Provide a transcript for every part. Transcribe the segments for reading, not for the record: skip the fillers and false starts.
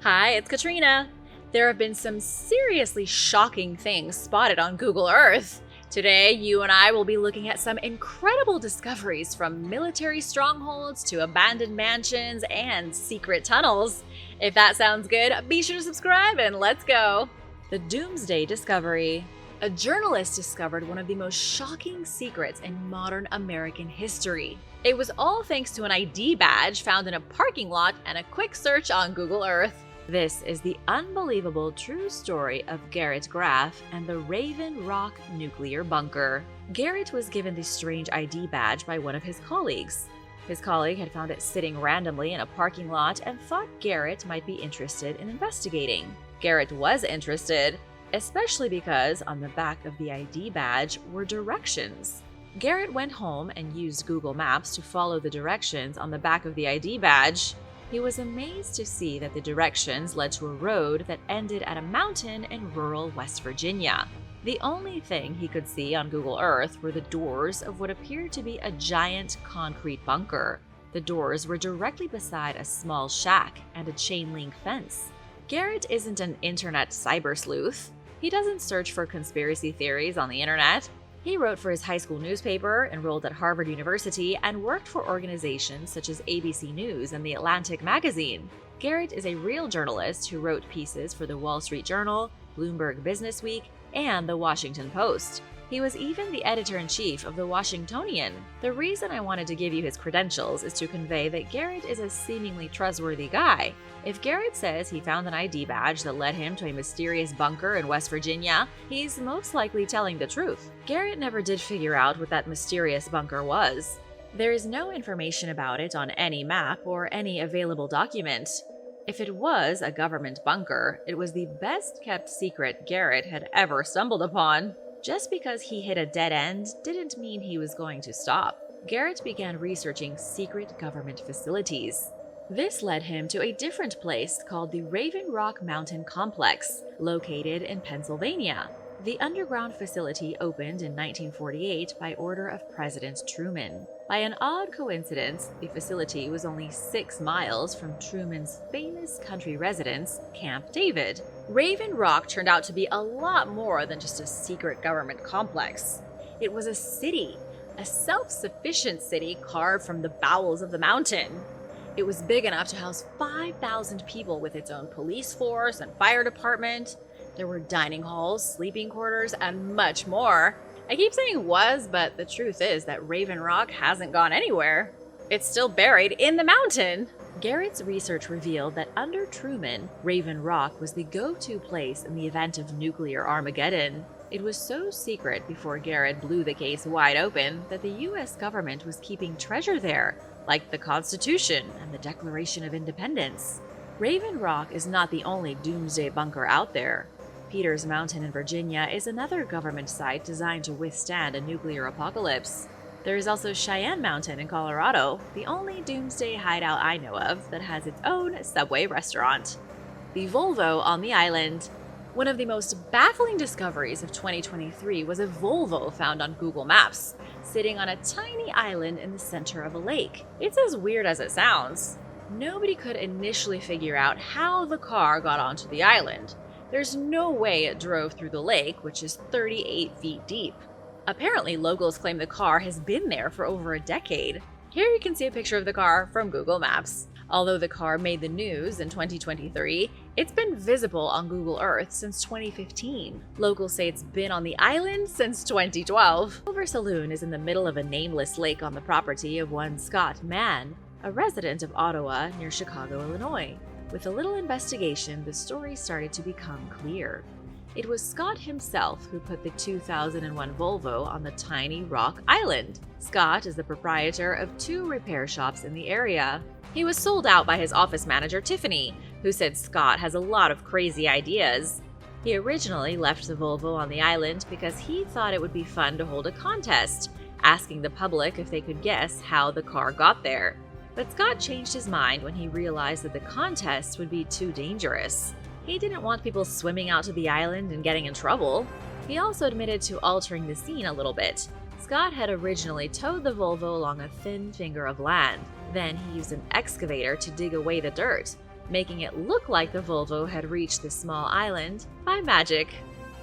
Hi, it's Katrina. There have been some seriously shocking things spotted on Google Earth. Today, you and I will be looking at some incredible discoveries from military strongholds to abandoned mansions and secret tunnels. If that sounds good, be sure to subscribe and let's go. The Doomsday Discovery. A journalist discovered one of the most shocking secrets in modern American history. It was all thanks to an ID badge found in a parking lot and a quick search on Google Earth. This is the unbelievable true story of Garrett Graff and the Raven Rock nuclear bunker. Garrett was given the strange ID badge by one of his colleagues. His colleague had found it sitting randomly in a parking lot and thought Garrett might be interested in investigating. Garrett was interested, especially because on the back of the ID badge were directions. Garrett went home and used Google Maps to follow the directions on the back of the ID badge. He was amazed to see that the directions led to a road that ended at a mountain in rural West Virginia. The only thing he could see on Google Earth were the doors of what appeared to be a giant concrete bunker. The doors were directly beside a small shack and a chain-link fence. Garrett isn't an internet cyber sleuth. He doesn't search for conspiracy theories on the internet. He wrote for his high school newspaper, enrolled at Harvard University, and worked for organizations such as ABC News and The Atlantic magazine. Garrett is a real journalist who wrote pieces for the Wall Street Journal, Bloomberg Businessweek, and The Washington Post. He was even the editor-in-chief of The Washingtonian. The reason I wanted to give you his credentials is to convey that Garrett is a seemingly trustworthy guy. If Garrett says he found an ID badge that led him to a mysterious bunker in West Virginia, he's most likely telling the truth. Garrett never did figure out what that mysterious bunker was. There is no information about it on any map or any available document. If it was a government bunker, it was the best-kept secret Garrett had ever stumbled upon. Just because he hit a dead end didn't mean he was going to stop. Garrett began researching secret government facilities. This led him to a different place called the Raven Rock Mountain Complex, located in Pennsylvania. The underground facility opened in 1948 by order of President Truman. By an odd coincidence, the facility was only 6 miles from Truman's famous country residence, Camp David. Raven Rock turned out to be a lot more than just a secret government complex. It was a city, a self-sufficient city carved from the bowels of the mountain. It was big enough to house 5,000 people with its own police force and fire department. There were dining halls, sleeping quarters, and much more. I keep saying was, but the truth is that Raven Rock hasn't gone anywhere. It's still buried in the mountain. Garrett's research revealed that under Truman, Raven Rock was the go-to place in the event of nuclear Armageddon. It was so secret before Garrett blew the case wide open that the US government was keeping treasure there, like the Constitution and the Declaration of Independence. Raven Rock is not the only doomsday bunker out there. Peters Mountain in Virginia is another government site designed to withstand a nuclear apocalypse. There is also Cheyenne Mountain in Colorado, the only doomsday hideout I know of that has its own Subway restaurant. The Volvo on the island. One of the most baffling discoveries of 2023 was a Volvo found on Google Maps, sitting on a tiny island in the center of a lake. It's as weird as it sounds. Nobody could initially figure out how the car got onto the island. There's no way it drove through the lake, which is 38 feet deep. Apparently, locals claim the car has been there for over a decade. Here you can see a picture of the car from Google Maps. Although the car made the news in 2023, it's been visible on Google Earth since 2015. Locals say it's been on the island since 2012. Silver Saloon is in the middle of a nameless lake on the property of one Scott Mann, a resident of Ottawa near Chicago, Illinois. With a little investigation, the story started to become clear. It was Scott himself who put the 2001 Volvo on the tiny rock island. Scott is the proprietor of 2 repair shops in the area. He was sold out by his office manager, Tiffany, who said Scott has a lot of crazy ideas. He originally left the Volvo on the island because he thought it would be fun to hold a contest, asking the public if they could guess how the car got there. But Scott changed his mind when he realized that the contest would be too dangerous. He didn't want people swimming out to the island and getting in trouble. He also admitted to altering the scene a little bit. Scott had originally towed the Volvo along a thin finger of land. Then he used an excavator to dig away the dirt. making it look like the Volvo had reached the small island by magic.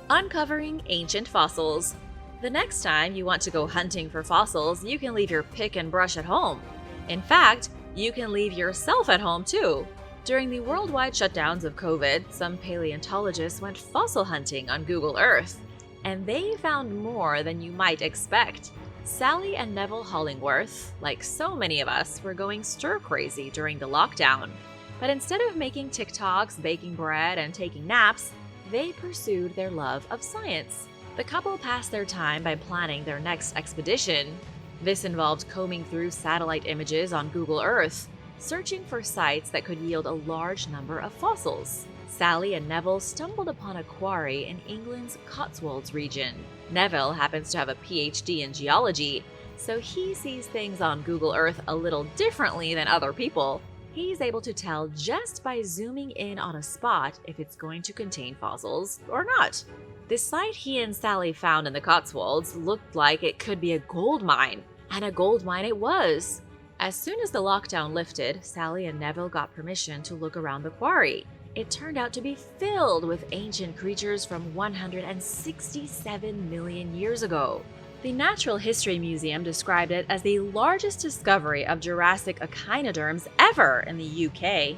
Uncovering ancient fossils. The next time you want to go hunting for fossils, you can leave your pick and brush at home. In fact, you can leave yourself at home too. During the worldwide shutdowns of COVID, some paleontologists went fossil hunting on Google Earth, and they found more than you might expect. Sally and Neville Hollingworth, like so many of us, were going stir-crazy during the lockdown. But instead of making TikToks, baking bread, and taking naps, they pursued their love of science. The couple passed their time by planning their next expedition. This involved combing through satellite images on Google Earth, searching for sites that could yield a large number of fossils. Sally and Neville stumbled upon a quarry in England's Cotswolds region. Neville happens to have a PhD in geology, so he sees things on Google Earth a little differently than other people. He's able to tell just by zooming in on a spot if it's going to contain fossils or not. The site he and Sally found in the Cotswolds looked like it could be a gold mine, and a gold mine it was. As soon as the lockdown lifted, Sally and Neville got permission to look around the quarry. It turned out to be filled with ancient creatures from 167 million years ago. The Natural History Museum described it as the largest discovery of Jurassic echinoderms ever in the UK.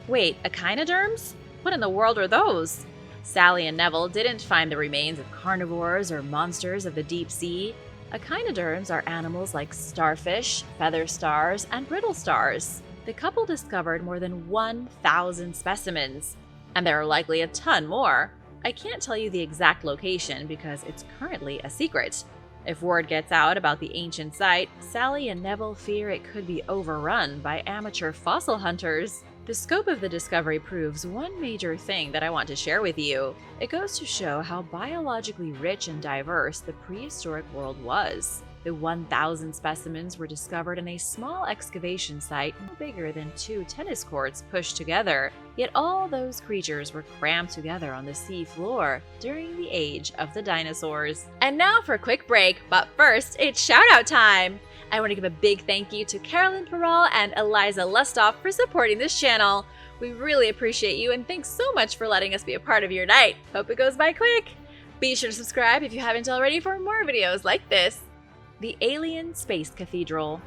Wait, echinoderms? What in the world are those? Sally and Neville didn't find the remains of carnivores or monsters of the deep sea. Echinoderms are animals like starfish, feather stars, and brittle stars. The couple discovered more than 1,000 specimens, and there are likely a ton more. I can't tell you the exact location because it's currently a secret. If word gets out about the ancient site, Sally and Neville fear it could be overrun by amateur fossil hunters. The scope of the discovery proves one major thing that I want to share with you. It goes to show how biologically rich and diverse the prehistoric world was. The 1,000 specimens were discovered in a small excavation site no bigger than 2 tennis courts pushed together, yet all those creatures were crammed together on the sea floor during the age of the dinosaurs. And now for a quick break, but first, it's shout-out time! I want to give a big thank you to Carolyn Peral and Eliza Lustoff for supporting this channel. We really appreciate you, and thanks so much for letting us be a part of your night. Hope it goes by quick! Be sure to subscribe if you haven't already for more videos like this. The Alien Space Cathedral.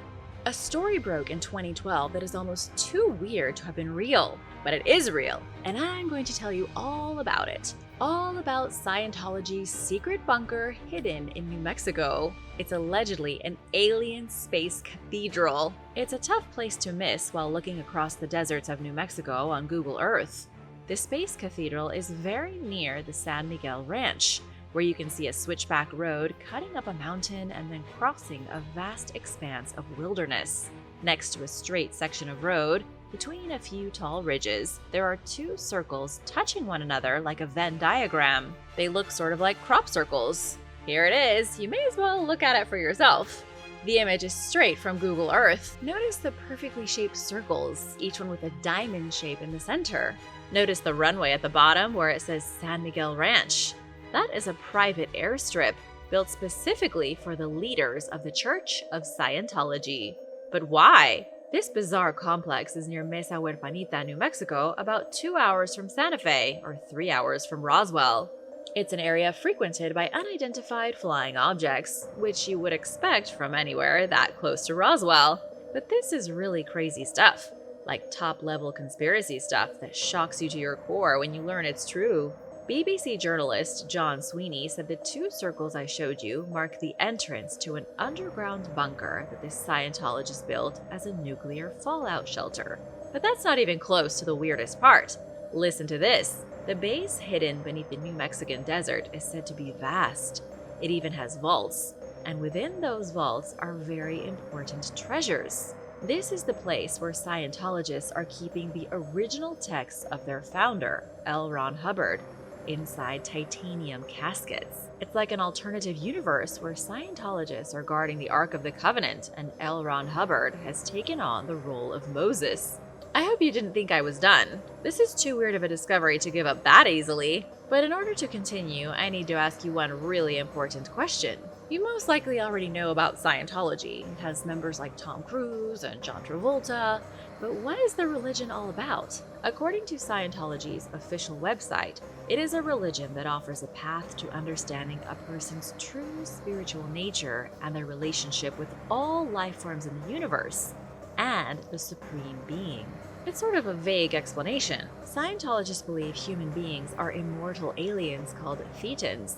A story broke in 2012 that is almost too weird to have been real, but it is real, and I'm going to tell you all about it. All about Scientology's secret bunker hidden in New Mexico. It's allegedly an alien space cathedral. It's a tough place to miss while looking across the deserts of New Mexico on Google Earth. The Space Cathedral is very near the San Miguel Ranch, where you can see a switchback road cutting up a mountain and then crossing a vast expanse of wilderness. Next to a straight section of road, between a few tall ridges, there are 2 circles touching one another like a Venn diagram. They look sort of like crop circles. Here it is, you may as well look at it for yourself. The image is straight from Google Earth. Notice the perfectly shaped circles, each one with a diamond shape in the center. Notice the runway at the bottom where it says San Miguel Ranch. That is a private airstrip built specifically for the leaders of the Church of Scientology. But why? This bizarre complex is near Mesa Huerfanita, New Mexico, about 2 hours from Santa Fe, or 3 hours from Roswell. It's an area frequented by unidentified flying objects, which you would expect from anywhere that close to Roswell. But this is really crazy stuff, like top-level conspiracy stuff that shocks you to your core when you learn it's true. BBC journalist John Sweeney said the 2 circles I showed you mark the entrance to an underground bunker that the Scientologists built as a nuclear fallout shelter. But that's not even close to the weirdest part. Listen to this. The base hidden beneath the New Mexican desert is said to be vast. It even has vaults, and within those vaults are very important treasures. This is the place where Scientologists are keeping the original texts of their founder, L. Ron Hubbard, inside titanium caskets. It's like an alternative universe where Scientologists are guarding the Ark of the Covenant and L. Ron Hubbard has taken on the role of Moses. I hope you didn't think I was done. This is too weird of a discovery to give up that easily. But in order to continue, I need to ask you one really important question. You most likely already know about Scientology. It has members like Tom Cruise and John Travolta. But what is the religion all about? According to Scientology's official website, it is a religion that offers a path to understanding a person's true spiritual nature and their relationship with all life forms in the universe and the Supreme Being. It's sort of a vague explanation. Scientologists believe human beings are immortal aliens called Thetans.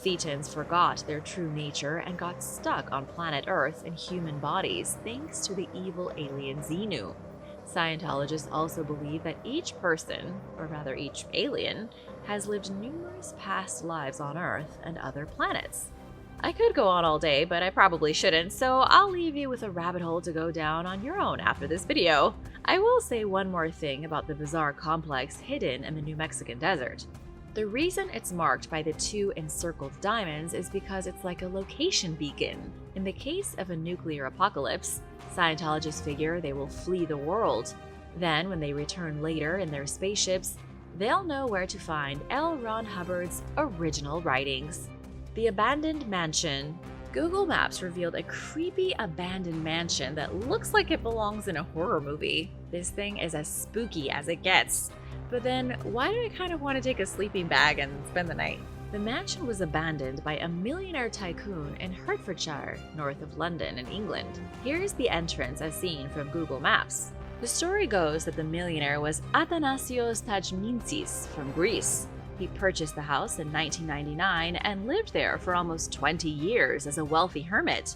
Thetans forgot their true nature and got stuck on planet Earth in human bodies thanks to the evil alien Xenu. Scientologists also believe that each person, or rather each alien, has lived numerous past lives on Earth and other planets. I could go on all day, but I probably shouldn't, so I'll leave you with a rabbit hole to go down on your own after this video. I will say one more thing about the bizarre complex hidden in the New Mexican desert. The reason it's marked by the two encircled diamonds is because it's like a location beacon. In the case of a nuclear apocalypse, Scientologists figure they will flee the world. Then, when they return later in their spaceships, they'll know where to find L. Ron Hubbard's original writings. The abandoned mansion. Google Maps revealed a creepy abandoned mansion that looks like it belongs in a horror movie. This thing is as spooky as it gets. But then, why do I kind of want to take a sleeping bag and spend the night? The mansion was abandoned by a millionaire tycoon in Hertfordshire, north of London in England. Here's the entrance as seen from Google Maps. The story goes that the millionaire was Athanasios Tachmintzis from Greece. He purchased the house in 1999 and lived there for almost 20 years as a wealthy hermit.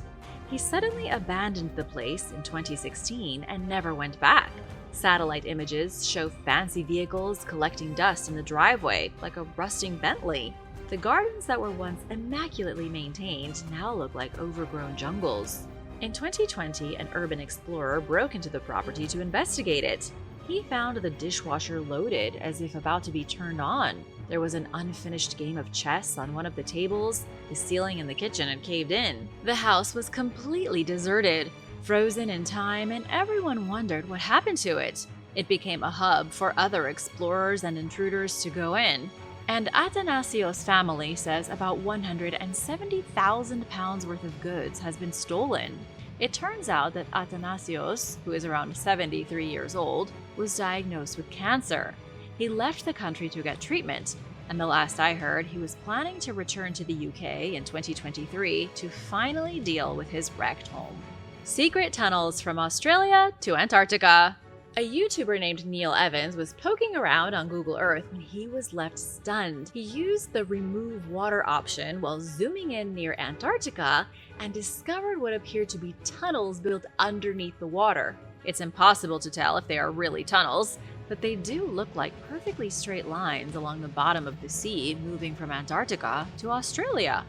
He suddenly abandoned the place in 2016 and never went back. Satellite images show fancy vehicles collecting dust in the driveway, like a rusting Bentley. The gardens that were once immaculately maintained now look like overgrown jungles. In 2020, an urban explorer broke into the property to investigate it. He found the dishwasher loaded as if about to be turned on. There was an unfinished game of chess on one of the tables. The ceiling in the kitchen had caved in. The house was completely deserted, frozen in time, and everyone wondered what happened to it. It became a hub for other explorers and intruders to go in. And Athanasios' family says about 170,000 pounds worth of goods has been stolen. It turns out that Athanasios, who is around 73 years old, was diagnosed with cancer. He left the country to get treatment, and the last I heard, he was planning to return to the UK in 2023 to finally deal with his wrecked home. Secret tunnels from Australia to Antarctica. A YouTuber named Neil Evans was poking around on Google Earth when he was left stunned. He used the remove water option while zooming in near Antarctica and discovered what appeared to be tunnels built underneath the water. It's impossible to tell if they are really tunnels, but they do look like perfectly straight lines along the bottom of the sea moving from Antarctica to Australia.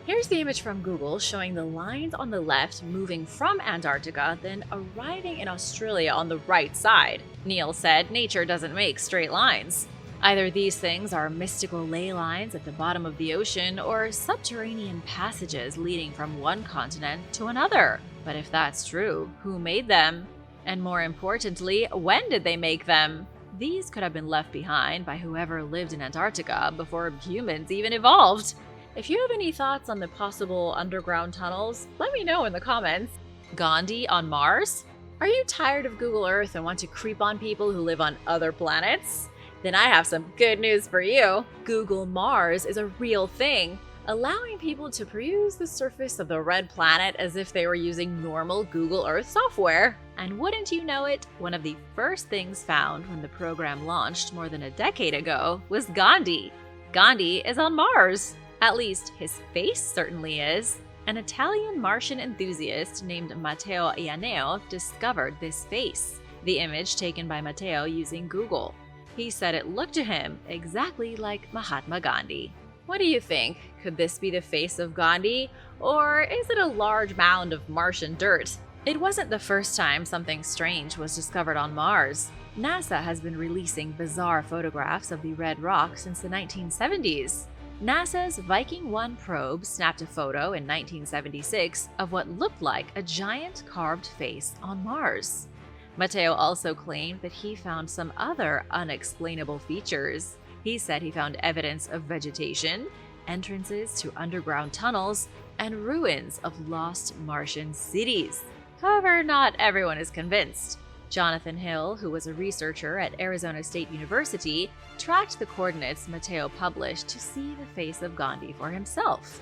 Here's the image from Google showing the lines on the left moving from Antarctica, then arriving in Australia on the right side. Neil said nature doesn't make straight lines. Either these things are mystical ley lines at the bottom of the ocean or subterranean passages leading from one continent to another. But if that's true, who made them? And more importantly, when did they make them? These could have been left behind by whoever lived in Antarctica before humans even evolved. If you have any thoughts on the possible underground tunnels, let me know in the comments. Gandhi on Mars? Are you tired of Google Earth and want to creep on people who live on other planets? Then I have some good news for you. Google Mars is a real thing, allowing people to peruse the surface of the red planet as if they were using normal Google Earth software. And wouldn't you know it, one of the first things found when the program launched more than a decade ago was Gandhi. Gandhi is on Mars. At least his face certainly is. An Italian Martian enthusiast named Matteo Ianneo discovered this face. The image taken by Matteo using Google. He said it looked to him exactly like Mahatma Gandhi. What do you think? Could this be the face of Gandhi? Or is it a large mound of Martian dirt? It wasn't the first time something strange was discovered on Mars. NASA has been releasing bizarre photographs of the red rock since the 1970s. NASA's Viking 1 probe snapped a photo in 1976 of what looked like a giant carved face on Mars. Matteo also claimed that he found some other unexplainable features. He said he found evidence of vegetation, entrances to underground tunnels, and ruins of lost Martian cities. However, not everyone is convinced. Jonathan Hill, who was a researcher at Arizona State University, tracked the coordinates Matteo published to see the face of Gandhi for himself.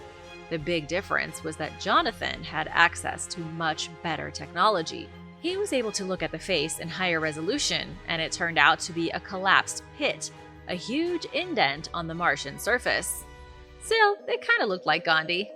The big difference was that Jonathan had access to much better technology. He was able to look at the face in higher resolution, and it turned out to be a collapsed pit, a huge indent on the Martian surface. Still, it kind of looked like Gandhi.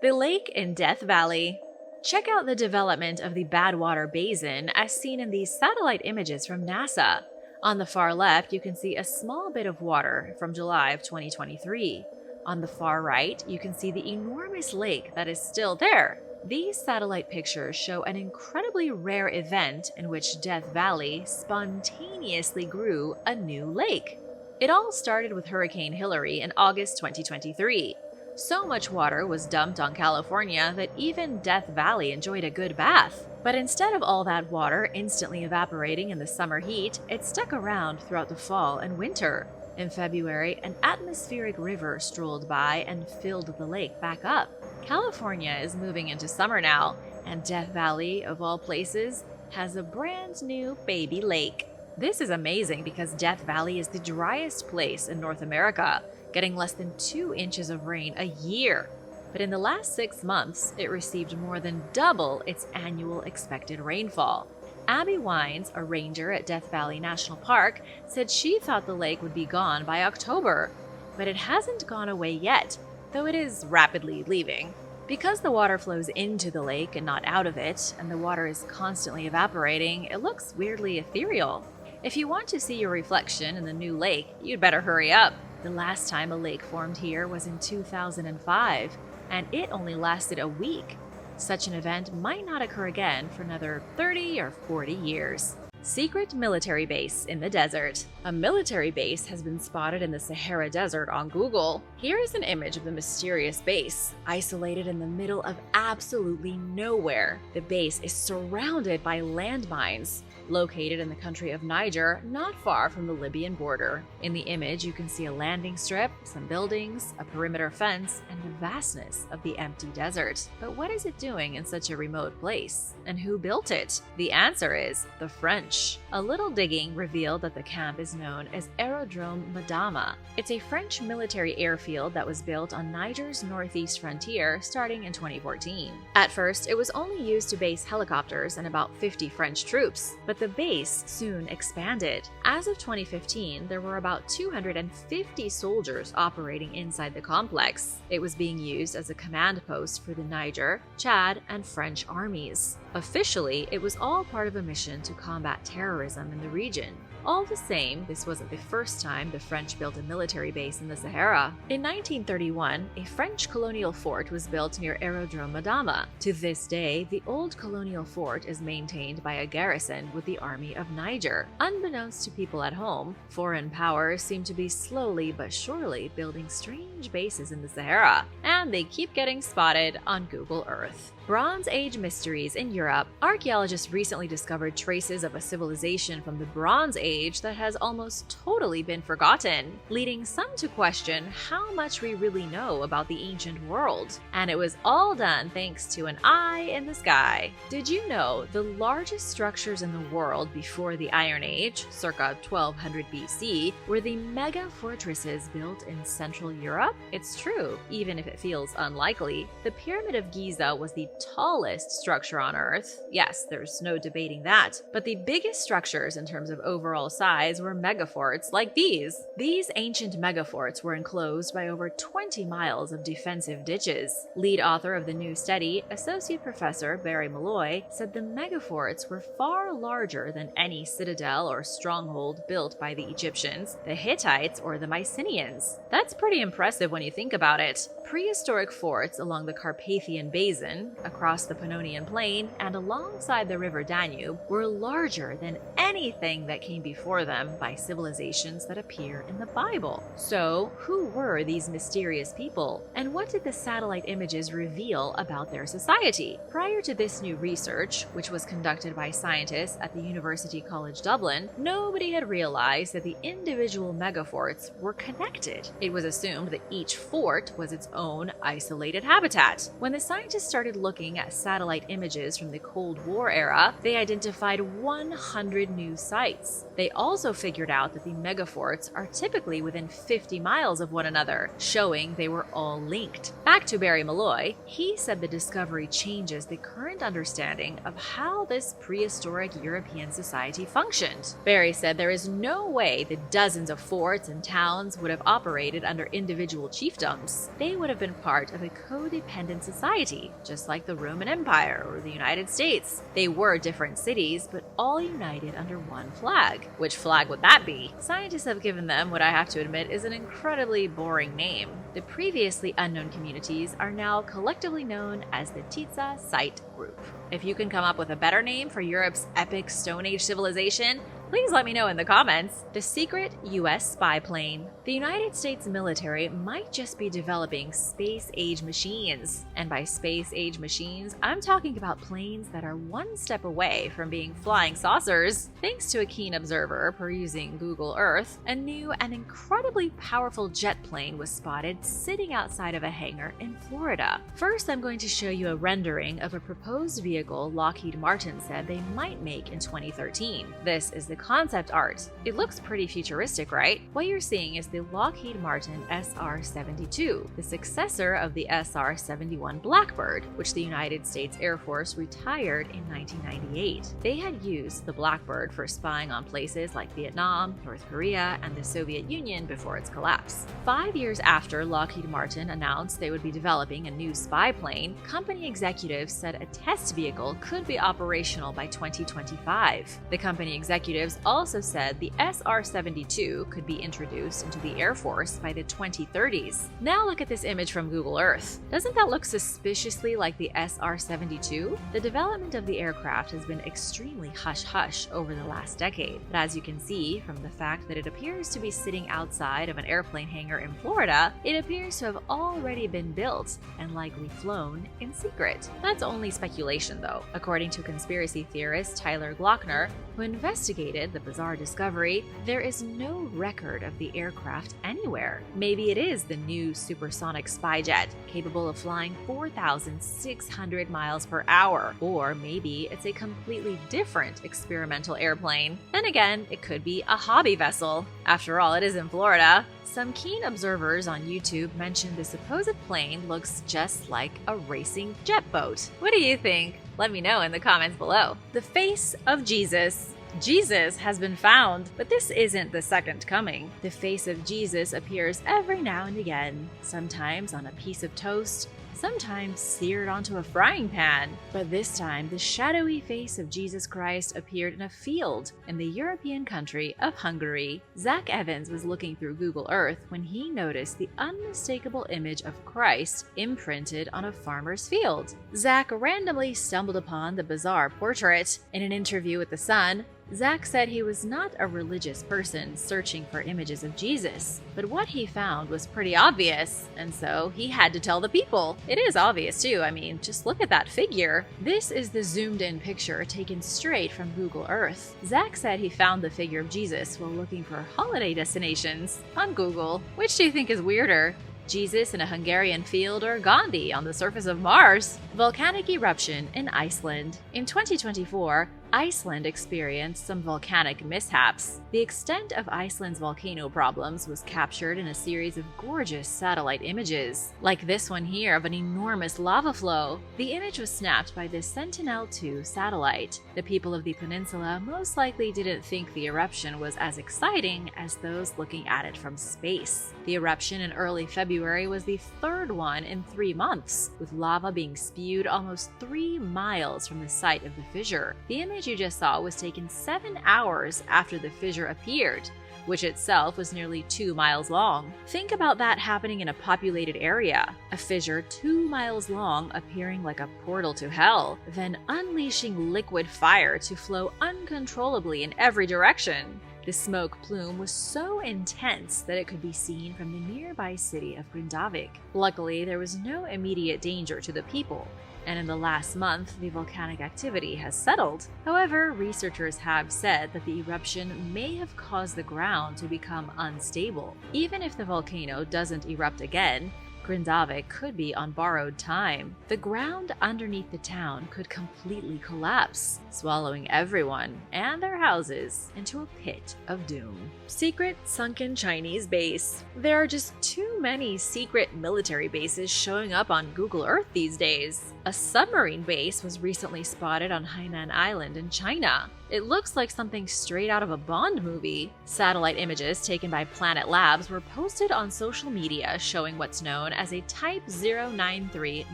The lake in Death Valley. Check out the development of the Badwater Basin as seen in these satellite images from NASA. On the far left, you can see a small bit of water from July of 2023. On the far right, you can see the enormous lake that is still there. These satellite pictures show an incredibly rare event in which Death Valley spontaneously grew a new lake. It all started with Hurricane Hillary in August 2023. So much water was dumped on California that even Death Valley enjoyed a good bath. But instead of all that water instantly evaporating in the summer heat, it stuck around throughout the fall and winter. In February, an atmospheric river strolled by and filled the lake back up. California is moving into summer now, and Death Valley, of all places, has a brand new baby lake. This is amazing because Death Valley is the driest place in North America, getting less than 2 inches of rain a year. But in the last 6 months, it received more than double its annual expected rainfall. Abby Wines, a ranger at Death Valley National Park, said she thought the lake would be gone by October. But it hasn't gone away yet, though it is rapidly leaving. Because the water flows into the lake and not out of it, and the water is constantly evaporating, it looks weirdly ethereal. If you want to see your reflection in the new lake, you'd better hurry up. The last time a lake formed here was in 2005, and it only lasted a week. Such an event might not occur again for another 30 or 40 years. Secret military base in the desert. A military base has been spotted in the Sahara Desert on Google. Here is an image of the mysterious base, isolated in the middle of absolutely nowhere. The base is surrounded by landmines. Located in the country of Niger, not far from the Libyan border. In the image, you can see a landing strip, some buildings, a perimeter fence, and the vastness of the empty desert. But what is it doing in such a remote place? And who built it? The answer is the French. A little digging revealed that the camp is known as Aerodrome Madama. It's a French military airfield that was built on Niger's northeast frontier starting in 2014. At first, it was only used to base helicopters and about 50 French troops, but the base soon expanded. As of 2015, there were about 250 soldiers operating inside the complex. It was being used as a command post for the Niger, Chad, and French armies. Officially, it was all part of a mission to combat terrorism in the region. All the same, this wasn't the first time the French built a military base in the Sahara. In 1931, a French colonial fort was built near Aerodrome Madama. To this day, the old colonial fort is maintained by a garrison with the Army of Niger. Unbeknownst to people at home, foreign powers seem to be slowly but surely building strange bases in the Sahara, and they keep getting spotted on Google Earth. Bronze Age mysteries in Europe. Archaeologists recently discovered traces of a civilization from the Bronze Age that has almost totally been forgotten, leading some to question how much we really know about the ancient world. And it was all done thanks to an eye in the sky. Did you know the largest structures in the world before the Iron Age, circa 1200 BC, were the mega fortresses built in Central Europe? It's true, even if it feels unlikely. The Pyramid of Giza was the tallest structure on Earth. Yes, there's no debating that. But the biggest structures in terms of overall size were megaforts like these. These ancient megaforts were enclosed by over 20 miles of defensive ditches. Lead author of the new study, Associate Professor Barry Malloy, said the megaforts were far larger than any citadel or stronghold built by the Egyptians, the Hittites, or the Mycenaeans. That's pretty impressive when you think about it. Prehistoric forts along the Carpathian Basin, across the Pannonian Plain and alongside the river Danube were larger than anything that came before them by civilizations that appear in the Bible. So, who were these mysterious people, and what did the satellite images reveal about their society? Prior to this new research, which was conducted by scientists at the University College Dublin, nobody had realized that the individual megaforts were connected. It was assumed that each fort was its own isolated habitat. When the scientists started looking at satellite images from the Cold War era, they identified 100 new sites. They also figured out that the megaforts are typically within 50 miles of one another, showing they were all linked. Back to Barry Malloy, he said the discovery changes the current understanding of how this prehistoric European society functioned. Barry said there is no way the dozens of forts and towns would have operated under individual chiefdoms. They would have been part of a codependent society, just like the Roman Empire or the United States. They were different cities, but all united under one flag. Which flag would that be? Scientists have given them what I have to admit is an incredibly boring name. The previously unknown communities are now collectively known as the Titsa Site Group. If you can come up with a better name for Europe's epic Stone Age civilization, please let me know in the comments. The secret U.S. spy plane. The United States military might just be developing space-age machines. And by space-age machines, I'm talking about planes that are one step away from being flying saucers. Thanks to a keen observer perusing Google Earth, a new and incredibly powerful jet plane was spotted sitting outside of a hangar in Florida. First, I'm going to show you a rendering of a proposed vehicle Lockheed Martin said they might make in 2013. This is the concept art. It looks pretty futuristic, right? What you're seeing is the Lockheed Martin SR-72, the successor of the SR-71 Blackbird, which the United States Air Force retired in 1998. They had used the Blackbird for spying on places like Vietnam, North Korea, and the Soviet Union before its collapse. 5 years after Lockheed Martin announced they would be developing a new spy plane, company executives said a test vehicle could be operational by 2025. The company executives also said the SR-72 could be introduced into the Air Force by the 2030s. Now look at this image from Google Earth. Doesn't that look suspiciously like the SR-72? The development of the aircraft has been extremely hush-hush over the last decade, but as you can see from the fact that it appears to be sitting outside of an airplane hangar in Florida, it appears to have already been built and likely flown in secret. That's only speculation though. According to conspiracy theorist Tyler Glockner, who investigated the bizarre discovery, there is no record of the aircraft anywhere. Maybe it is the new supersonic spy jet, capable of flying 4,600 miles per hour. Or maybe it's a completely different experimental airplane. Then again, it could be a hobby vessel. After all, it is in Florida. Some keen observers on YouTube mentioned the supposed plane looks just like a racing jet boat. What do you think? Let me know in the comments below. The face of Jesus. Jesus has been found, but this isn't the second coming. The face of Jesus appears every now and again, sometimes on a piece of toast, sometimes seared onto a frying pan. But this time, the shadowy face of Jesus Christ appeared in a field in the European country of Hungary. Zach Evans was looking through Google Earth when he noticed the unmistakable image of Christ imprinted on a farmer's field. Zach randomly stumbled upon the bizarre portrait. In an interview with The Sun, Zach said he was not a religious person searching for images of Jesus, but what he found was pretty obvious, and so he had to tell the people. It is obvious too, I mean, just look at that figure. This is the zoomed-in picture taken straight from Google Earth. Zach said he found the figure of Jesus while looking for holiday destinations on Google. Which do you think is weirder? Jesus in a Hungarian field or Gandhi on the surface of Mars? Volcanic eruption in Iceland. In 2024, Iceland experienced some volcanic mishaps. The extent of Iceland's volcano problems was captured in a series of gorgeous satellite images, like this one here of an enormous lava flow. The image was snapped by the Sentinel-2 satellite. The people of the peninsula most likely didn't think the eruption was as exciting as those looking at it from space. The eruption in early February was the third one in 3 months, with lava being spewed almost 3 miles from the site of the fissure. The image you just saw was taken 7 hours after the fissure appeared, which itself was nearly 2 miles long. Think about that happening in a populated area. A fissure 2 miles long appearing like a portal to hell, then unleashing liquid fire to flow uncontrollably in every direction. The smoke plume was so intense that it could be seen from the nearby city of Gandhi. Luckily, there was no immediate danger to the people, and in the last month, the volcanic activity has settled. However, researchers have said that the eruption may have caused the ground to become unstable. Even if the volcano doesn't erupt again, Gandhi could be on borrowed time. The ground underneath the town could completely collapse, swallowing everyone and their houses into a pit of doom. Secret Sunken Chinese base. There are just too many secret military bases showing up on Google Earth these days. A submarine base was recently spotted on Hainan Island in China. It looks like something straight out of a Bond movie. Satellite images taken by Planet Labs were posted on social media showing what's known as a Type 093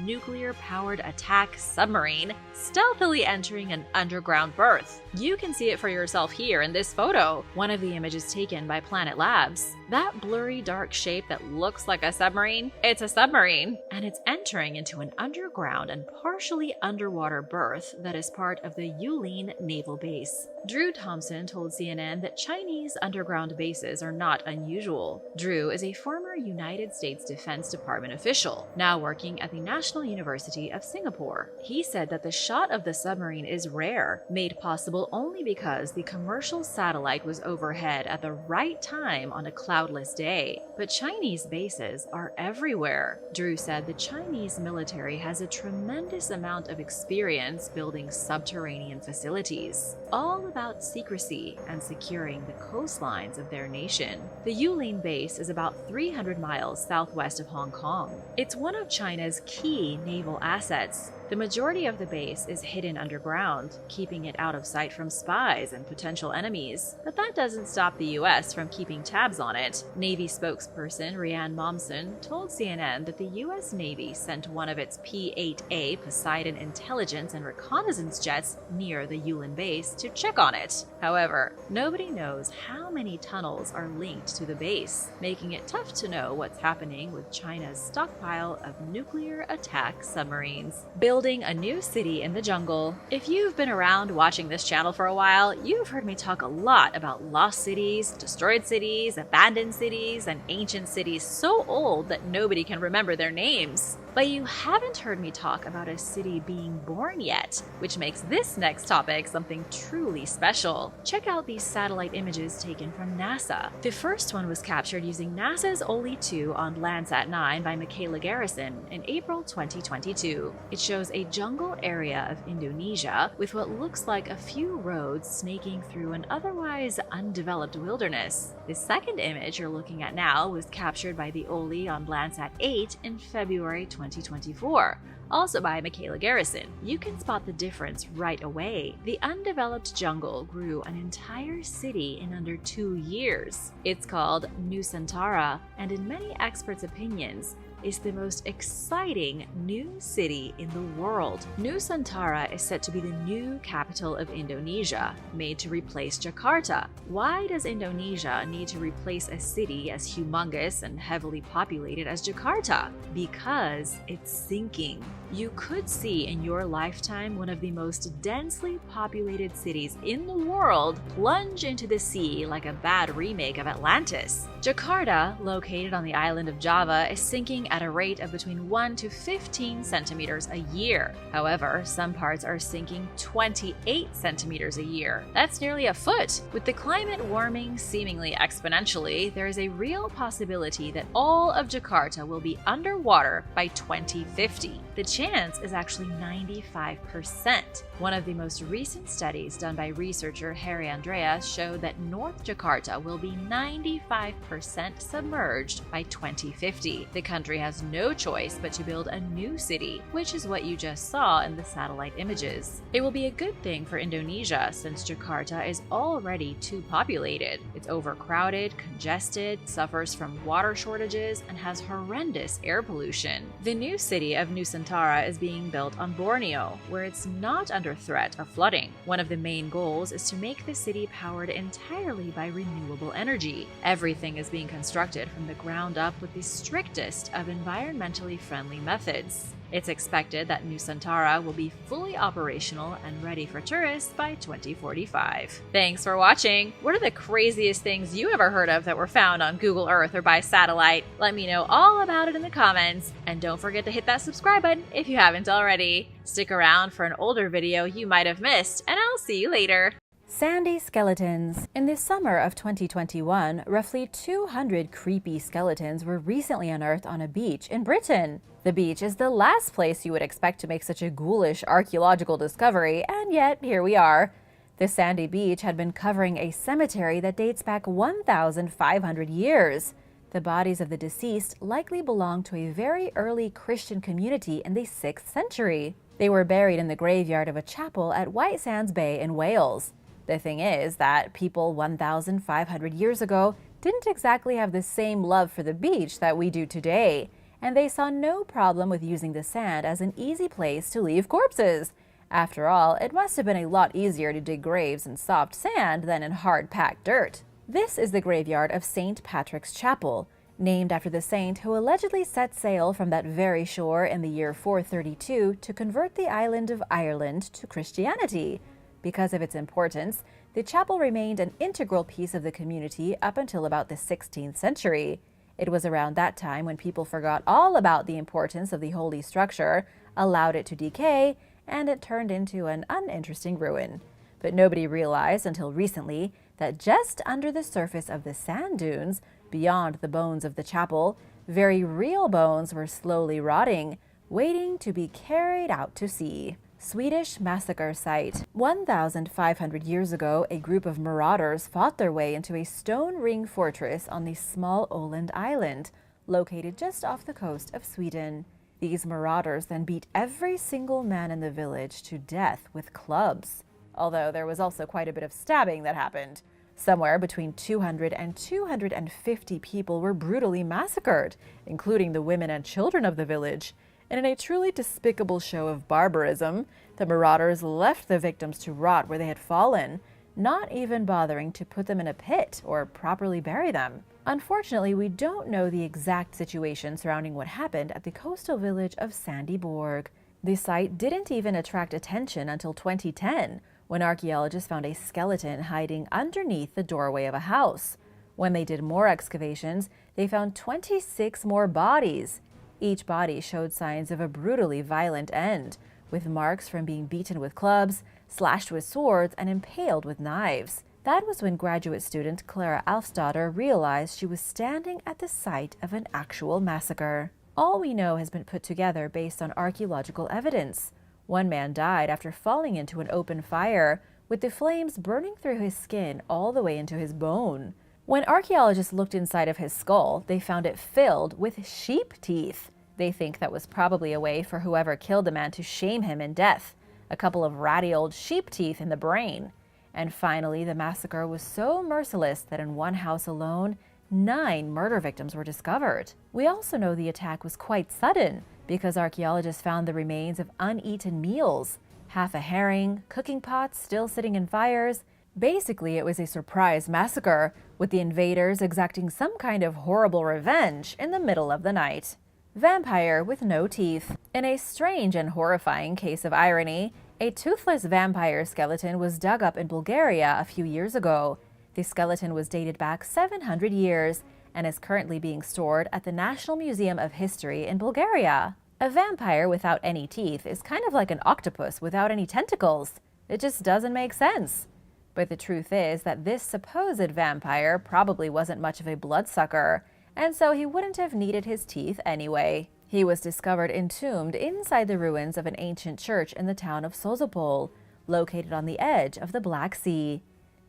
nuclear-powered attack submarine stealthily entering an underground berth. You can see it for yourself here in this photo, one of the images taken by Planet Labs. That blurry dark shape that looks like a submarine, it's a submarine, and it's entering into an underground and partially underwater berth that is part of the Yulin naval base. Drew Thompson told CNN that Chinese underground bases are not unusual. Drew is a former United States Defense Department official, now working at the National University of Singapore. He said that the shot of the submarine is rare, made possible only because the commercial satellite was overhead at the right time on a cloudless day. But Chinese bases are everywhere. Drew said the Chinese military has a tremendous amount of experience building subterranean facilities, all about secrecy and securing the coastlines of their nation. The Yulin base is about 300 miles southwest of Hong Kong. It's one of China's key naval assets. The majority of the base is hidden underground, keeping it out of sight from spies and potential enemies. But that doesn't stop the US from keeping tabs on it. Navy spokesperson Rhiannon Momsen told CNN that the US Navy sent one of its P-8A Poseidon intelligence and reconnaissance jets near the Yulin base to check on it. However, nobody knows how many tunnels are linked to the base, making it tough to know what's happening with China's stockpile of nuclear attack submarines. Building a new city in the jungle. If you've been around watching this channel for a while, you've heard me talk a lot about lost cities, destroyed cities, abandoned cities, and ancient cities so old that nobody can remember their names. But you haven't heard me talk about a city being born yet, which makes this next topic something truly special. Check out these satellite images taken from NASA. The first one was captured using NASA's OLI-2 on Landsat 9 by Michaela Garrison in April 2022. It shows a jungle area of Indonesia with what looks like a few roads snaking through an otherwise undeveloped wilderness. The second image you're looking at now was captured by the OLI on Landsat 8 in February 2024, also by Michaela Garrison. You can spot the difference right away. The undeveloped jungle grew an entire city in under 2 years. It's called Nusantara, and in many experts' opinions, is the most exciting new city in the world. Nusantara is set to be the new capital of Indonesia, made to replace Jakarta. Why does Indonesia need to replace a city as humongous and heavily populated as Jakarta? Because it's sinking. You could see in your lifetime one of the most densely populated cities in the world plunge into the sea like a bad remake of Atlantis. Jakarta, located on the island of Java, is sinking at a rate of between 1 to 15 centimeters a year. However, some parts are sinking 28 centimeters a year. That's nearly a foot. With the climate warming seemingly exponentially, there is a real possibility that all of Jakarta will be underwater by 2050. The chance is actually 95%. One of the most recent studies done by researcher Harry Andreas showed that North Jakarta will be 95% submerged by 2050. The country has no choice but to build a new city, which is what you just saw in the satellite images. It will be a good thing for Indonesia since Jakarta is already too populated. It's overcrowded, congested, suffers from water shortages, and has horrendous air pollution. The new city of Nusantara Nusantara is being built on Borneo, where it's not under threat of flooding. One of the main goals is to make the city powered entirely by renewable energy. Everything is being constructed from the ground up with the strictest of environmentally friendly methods. It's expected that Nusantara will be fully operational and ready for tourists by 2045. Thanks for watching! What are the craziest things you ever heard of that were found on Google Earth or by satellite? Let me know all about it in the comments, and don't forget to hit that subscribe button if you haven't already. Stick around for an older video you might have missed, and I'll see you later! Sandy skeletons. In the summer of 2021, roughly 200 creepy skeletons were recently unearthed on a beach in Britain. The beach is the last place you would expect to make such a ghoulish archaeological discovery, and yet here we are. The sandy beach had been covering a cemetery that dates back 1,500 years. The bodies of the deceased likely belonged to a very early Christian community in the 6th century. They were buried in the graveyard of a chapel at White Sands Bay in Wales. The thing is that people 1,500 years ago didn't exactly have the same love for the beach that we do today, and they saw no problem with using the sand as an easy place to leave corpses. After all, it must have been a lot easier to dig graves in soft sand than in hard-packed dirt. This is the graveyard of St. Patrick's Chapel, named after the saint who allegedly set sail from that very shore in the year 432 to convert the island of Ireland to Christianity. Because of its importance, the chapel remained an integral piece of the community up until about the 16th century. It was around that time when people forgot all about the importance of the holy structure, allowed it to decay, and it turned into an uninteresting ruin. But nobody realized until recently that just under the surface of the sand dunes, beyond the bones of the chapel, very real bones were slowly rotting, waiting to be carried out to sea. Swedish massacre site. 1,500 years ago, a group of marauders fought their way into a stone ring fortress on the small Åland island, located just off the coast of Sweden. These marauders then beat every single man in the village to death with clubs. Although there was also quite a bit of stabbing that happened. Somewhere between 200 and 250 people were brutally massacred, including the women and children of the village. And in a truly despicable show of barbarism, the marauders left the victims to rot where they had fallen, not even bothering to put them in a pit or properly bury them. Unfortunately, we don't know the exact situation surrounding what happened at the coastal village of Sandyborg. The site didn't even attract attention until 2010, when archaeologists found a skeleton hiding underneath the doorway of a house. When they did more excavations, they found 26 more bodies. Each body showed signs of a brutally violent end, with marks from being beaten with clubs, slashed with swords, and impaled with knives. That was when graduate student Clara Alfsdotter realized she was standing at the site of an actual massacre. All we know has been put together based on archaeological evidence. One man died after falling into an open fire, with the flames burning through his skin all the way into his bone. When archaeologists looked inside of his skull, they found it filled with sheep teeth. They think that was probably a way for whoever killed the man to shame him in death. A couple of ratty old sheep teeth in the brain. And finally, the massacre was so merciless that in one house alone, 9 murder victims were discovered. We also know the attack was quite sudden, because archaeologists found the remains of uneaten meals. Half a herring, cooking pots still sitting in fires. Basically, it was a surprise massacre, with the invaders exacting some kind of horrible revenge in the middle of the night. Vampire with no teeth. In a strange and horrifying case of irony, a toothless vampire skeleton was dug up in Bulgaria a few years ago. The skeleton was dated back 700 years and is currently being stored at the National Museum of History in Bulgaria. A vampire without any teeth is kind of like an octopus without any tentacles. It just doesn't make sense. But the truth is that this supposed vampire probably wasn't much of a bloodsucker, and so he wouldn't have needed his teeth anyway. He was discovered entombed inside the ruins of an ancient church in the town of Sozopol, located on the edge of the Black Sea.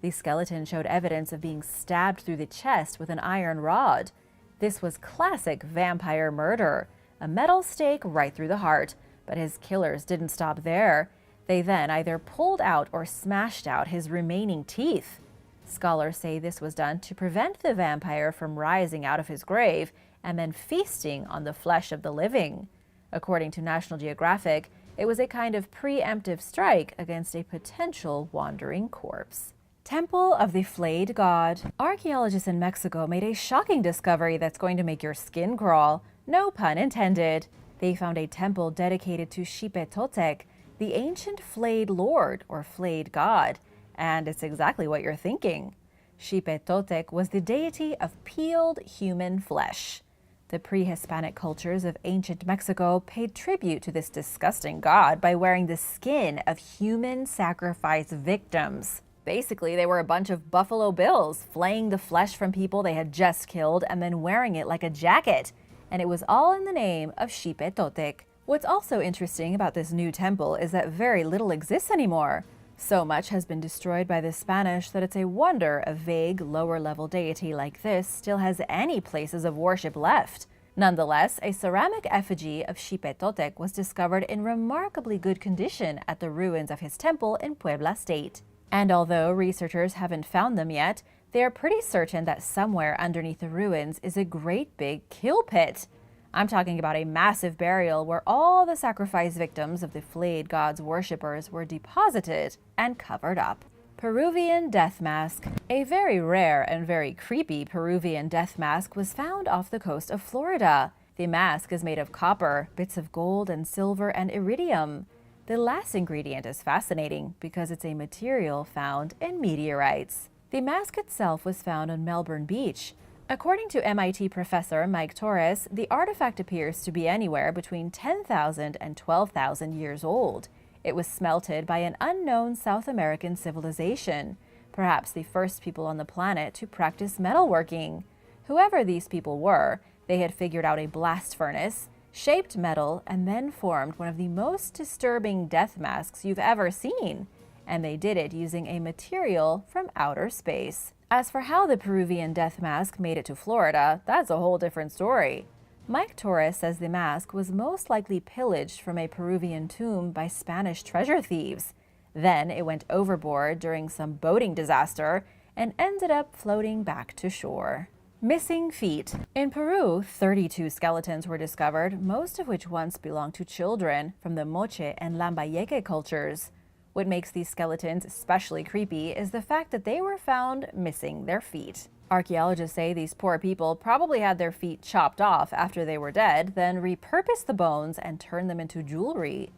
The skeleton showed evidence of being stabbed through the chest with an iron rod. This was classic vampire murder, a metal stake right through the heart, but his killers didn't stop there. They then either pulled out or smashed out his remaining teeth. Scholars say this was done to prevent the vampire from rising out of his grave and then feasting on the flesh of the living. According to National Geographic, it was a kind of preemptive strike against a potential wandering corpse. Temple of the Flayed God. Archaeologists in Mexico made a shocking discovery that's going to make your skin crawl. No pun intended. They found a temple dedicated to Xipetotec, the ancient flayed lord or flayed god. And it's exactly what you're thinking. Xipetotec was the deity of peeled human flesh. The pre-Hispanic cultures of ancient Mexico paid tribute to this disgusting god by wearing the skin of human sacrifice victims. Basically, they were a bunch of Buffalo Bills, flaying the flesh from people they had just killed and then wearing it like a jacket. And it was all in the name of Xipetotec. What's also interesting about this new temple is that very little exists anymore. So much has been destroyed by the Spanish that it's a wonder a vague, lower-level deity like this still has any places of worship left. Nonetheless, a ceramic effigy of Xipetotec was discovered in remarkably good condition at the ruins of his temple in Puebla State. And although researchers haven't found them yet, they are pretty certain that somewhere underneath the ruins is a great big kill pit. I'm talking about a massive burial where all the sacrifice victims of the flayed god's worshippers were deposited and covered up. Peruvian death mask. A very rare and very creepy Peruvian death mask was found off the coast of Florida. The mask is made of copper, bits of gold and silver and iridium. The last ingredient is fascinating because it's a material found in meteorites. The mask itself was found on Melbourne Beach. According to MIT professor Mike Torres, the artifact appears to be anywhere between 10,000 and 12,000 years old. It was smelted by an unknown South American civilization, perhaps the first people on the planet to practice metalworking. Whoever these people were, they had figured out a blast furnace, shaped metal, and then formed one of the most disturbing death masks you've ever seen. And they did it using a material from outer space. As for how the Peruvian death mask made it to Florida, that's a whole different story. Mike Torres says the mask was most likely pillaged from a Peruvian tomb by Spanish treasure thieves. Then it went overboard during some boating disaster and ended up floating back to shore. Missing feet. In Peru, 32 skeletons were discovered, most of which once belonged to children from the Moche and Lambayeque cultures. What makes these skeletons especially creepy is the fact that they were found missing their feet. Archaeologists say these poor people probably had their feet chopped off after they were dead, then repurposed the bones and turned them into jewelry.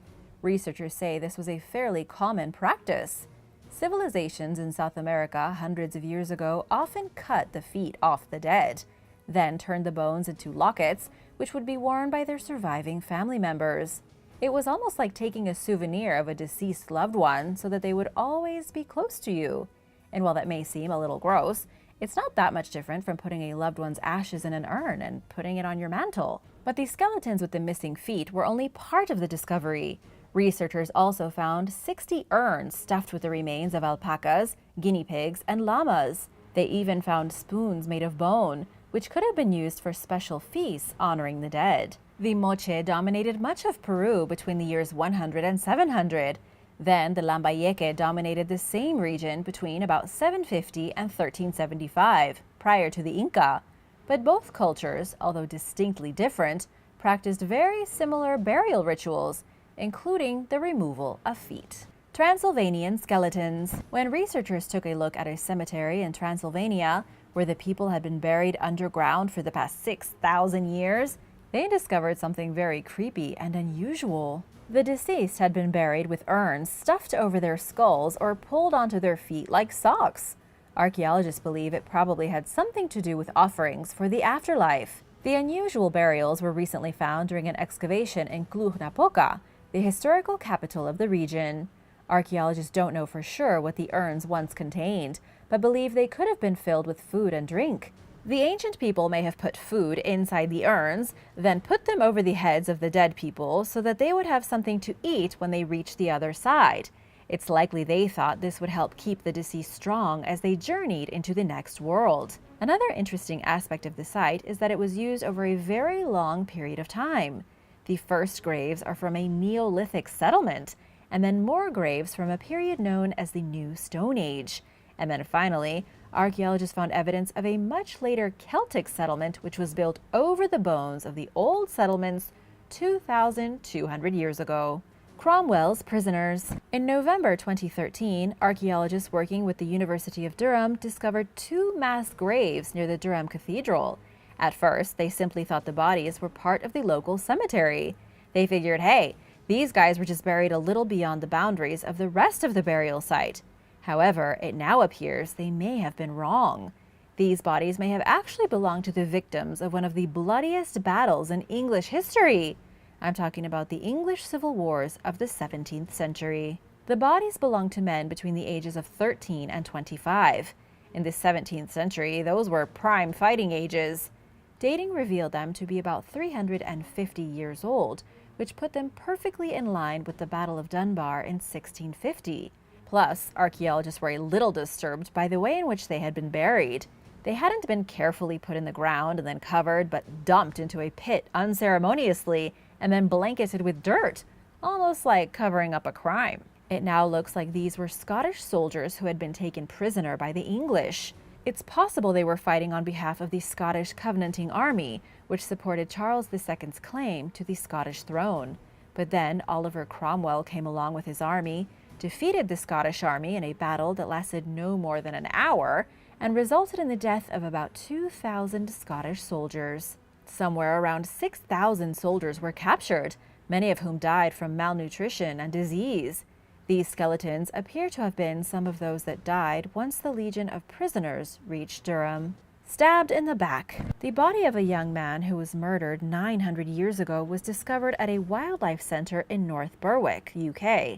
Researchers say this was a fairly common practice. Civilizations in South America hundreds of years ago often cut the feet off the dead, then turned the bones into lockets, which would be worn by their surviving family members. It was almost like taking a souvenir of a deceased loved one so that they would always be close to you. And while that may seem a little gross, it's not that much different from putting a loved one's ashes in an urn and putting it on your mantle. But these skeletons with the missing feet were only part of the discovery. Researchers also found 60 urns stuffed with the remains of alpacas, guinea pigs, and llamas. They even found spoons made of bone, which could have been used for special feasts honoring the dead. The Moche dominated much of Peru between the years 100 and 700. Then the Lambayeque dominated the same region between about 750 and 1375, prior to the Inca. But both cultures, although distinctly different, practiced very similar burial rituals, including the removal of feet. Transylvanian skeletons. When researchers took a look at a cemetery in Transylvania, where the people had been buried underground for the past 6,000 years, they discovered something very creepy and unusual. The deceased had been buried with urns stuffed over their skulls or pulled onto their feet like socks. Archaeologists believe it probably had something to do with offerings for the afterlife. The unusual burials were recently found during an excavation in Cluj-Napoca, the historical capital of the region. Archaeologists don't know for sure what the urns once contained, but believe they could have been filled with food and drink. The ancient people may have put food inside the urns, then put them over the heads of the dead people so that they would have something to eat when they reached the other side. It's likely they thought this would help keep the deceased strong as they journeyed into the next world. Another interesting aspect of the site is that it was used over a very long period of time. The first graves are from a Neolithic settlement, and then more graves from a period known as the New Stone Age. And then finally, archaeologists found evidence of a much later Celtic settlement which was built over the bones of the old settlements 2,200 years ago. Cromwell's prisoners. In November 2013, archaeologists working with the University of Durham discovered 2 mass graves near the Durham Cathedral. At first, they simply thought the bodies were part of the local cemetery. They figured, hey, these guys were just buried a little beyond the boundaries of the rest of the burial site. However, it now appears they may have been wrong. These bodies may have actually belonged to the victims of one of the bloodiest battles in English history. I'm talking about the English Civil Wars of the 17th century. The bodies belonged to men between the ages of 13 and 25. In the 17th century, those were prime fighting ages. Dating revealed them to be about 350 years old, which put them perfectly in line with the Battle of Dunbar in 1650. Plus, archaeologists were a little disturbed by the way in which they had been buried. They hadn't been carefully put in the ground and then covered, but dumped into a pit unceremoniously and then blanketed with dirt, almost like covering up a crime. It now looks like these were Scottish soldiers who had been taken prisoner by the English. It's possible they were fighting on behalf of the Scottish Covenanting Army, which supported Charles II's claim to the Scottish throne. But then Oliver Cromwell came along with his army, defeated the Scottish army in a battle that lasted no more than an hour, and resulted in the death of about 2,000 Scottish soldiers. Somewhere around 6,000 soldiers were captured, many of whom died from malnutrition and disease. These skeletons appear to have been some of those that died once the legion of prisoners reached Durham. Stabbed in the back. The body of a young man who was murdered 900 years ago was discovered at a wildlife center in North Berwick, UK.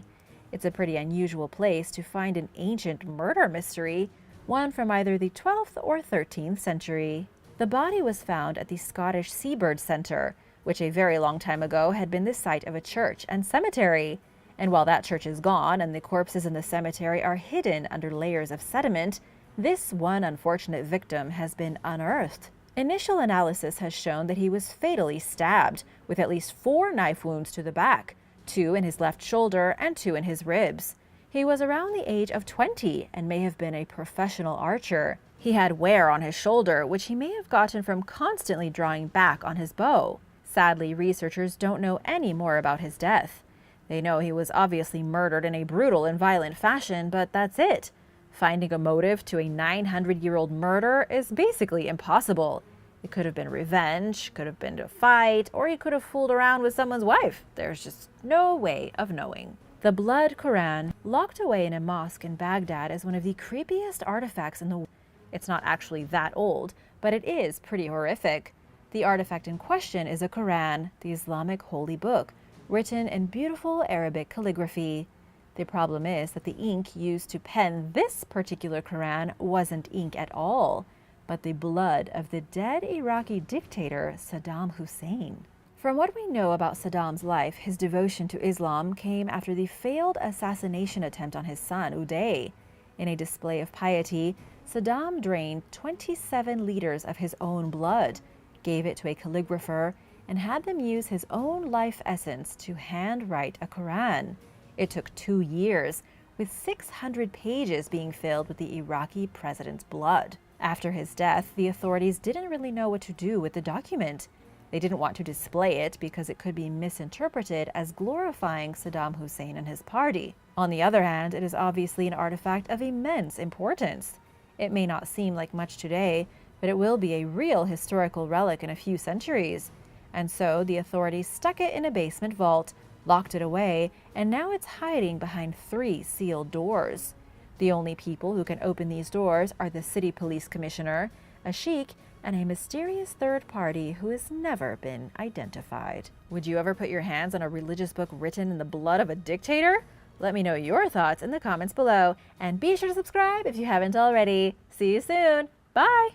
It's a pretty unusual place to find an ancient murder mystery, one from either the 12th or 13th century. The body was found at the Scottish Seabird Centre, which a very long time ago had been the site of a church and cemetery. And while that church is gone and the corpses in the cemetery are hidden under layers of sediment, this one unfortunate victim has been unearthed. Initial analysis has shown that he was fatally stabbed, with at least 4 knife wounds to the back, 2 in his left shoulder and 2 in his ribs. He was around the age of 20 and may have been a professional archer. He had wear on his shoulder, which he may have gotten from constantly drawing back on his bow. Sadly, researchers don't know any more about his death. They know he was obviously murdered in a brutal and violent fashion, but that's it. Finding a motive to a 900-year-old murder is basically impossible. It could have been revenge, could have been a fight, or he could have fooled around with someone's wife. There's just no way of knowing. The Blood Quran, locked away in a mosque in Baghdad, is one of the creepiest artifacts in the world. It's not actually that old, but it is pretty horrific. The artifact in question is a Quran, the Islamic holy book, written in beautiful Arabic calligraphy. The problem is that the ink used to pen this particular Quran wasn't ink at all, but the blood of the dead Iraqi dictator Saddam Hussein. From what we know about Saddam's life, his devotion to Islam came after the failed assassination attempt on his son, Uday. In a display of piety, Saddam drained 27 liters of his own blood, gave it to a calligrapher, and had them use his own life essence to handwrite a Quran. It took 2 years, with 600 pages being filled with the Iraqi president's blood. After his death, the authorities didn't really know what to do with the document. They didn't want to display it because it could be misinterpreted as glorifying Saddam Hussein and his party. On the other hand, it is obviously an artifact of immense importance. It may not seem like much today, but it will be a real historical relic in a few centuries. And so the authorities stuck it in a basement vault, locked it away, and now it's hiding behind 3 sealed doors. The only people who can open these doors are the city police commissioner, a sheikh, and a mysterious third party who has never been identified. Would you ever put your hands on a religious book written in the blood of a dictator? Let me know your thoughts in the comments below, and be sure to subscribe if you haven't already. See you soon. Bye!